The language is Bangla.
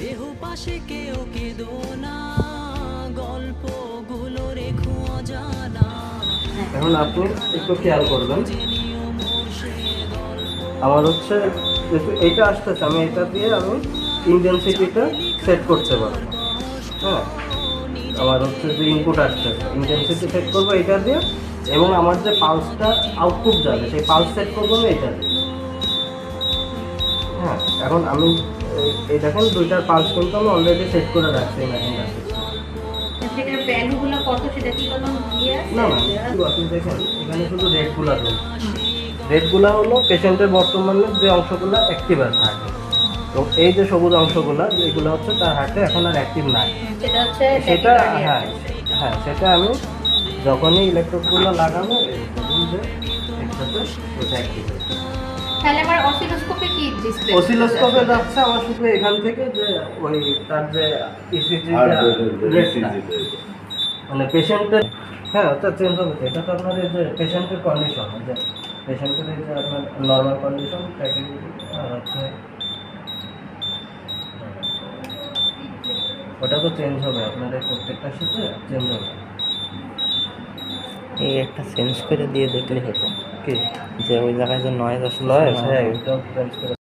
দেহ পাশে কেউ কেঁদো না, গল্পগুলো রেখো অজানা। এখন আপনি একটু খেয়াল করবেন, আমার হচ্ছে যেহেতু এইটা আসতেছে, আমি এটা দিয়ে আমি ইন্টেন্সিটিটা সেট করতে পারবো। হ্যাঁ, আমার হচ্ছে যে ইনপুট আসতেছে, ইন্টেন্সিটি সেট করবো এটা দিয়ে, এবং আমার যে পালসটা আউটপুট যাবে সেই পালস সেট করবো আমি এটা দিয়ে। হ্যাঁ, এখন আমি এই দেখেন দুইটার পালস কিন্তু আমি অলরেডি সেট করে রাখছি মেশিনটা। সেটার ভ্যালুগুলো কত সেটা কি কোনো ইয়ে আছে? না না, আপনি দেখেন এখানে শুধু রেটগুলো রয়েছে। রেটগুলো হলো পেশেন্টের বর্তমানে যে অংশগুলো অ্যাক্টিভ আছে হার্টে, এবং এই যে সবুজ অংশগুলো এগুলো হচ্ছে তার হার্টে এখন আর অ্যাক্টিভ নাই। সেটা হচ্ছে সেটা tachycardia হ্যাঁ আছে। হ্যাঁ, সেটা আমি যখনই ইলেকট্রোডগুলো লাগাবো দেখুন যে একসাথে ওটা অ্যাক্টিভ হয়েছে। তাহলে আমার অসিলোস্কোপে কি ডিসপ্লে? অসিলোস্কোপে যাচ্ছে আমার শুধু এখান থেকে যে ওই তার যে ইসিজি মানে পেশেন্টের, হ্যাঁ ওটা চেঞ্জ হবে। এটা তো আপনার এই যে পেশেন্টের কন্ডিশন, যে পেশেন্টের এই যে আপনার নর্মাল কন্ডিশন আর হচ্ছে ওটা তো চেঞ্জ হবে, আপনার এই প্রত্যেকটার সাথে চেঞ্জ হবে। এই একটা চেঞ্জ করে দিয়ে দেখলে হতো কি যে ওই জায়গায় যে নয়েজ আসলো, হ্যাঁ ওটাও চেঞ্জ করে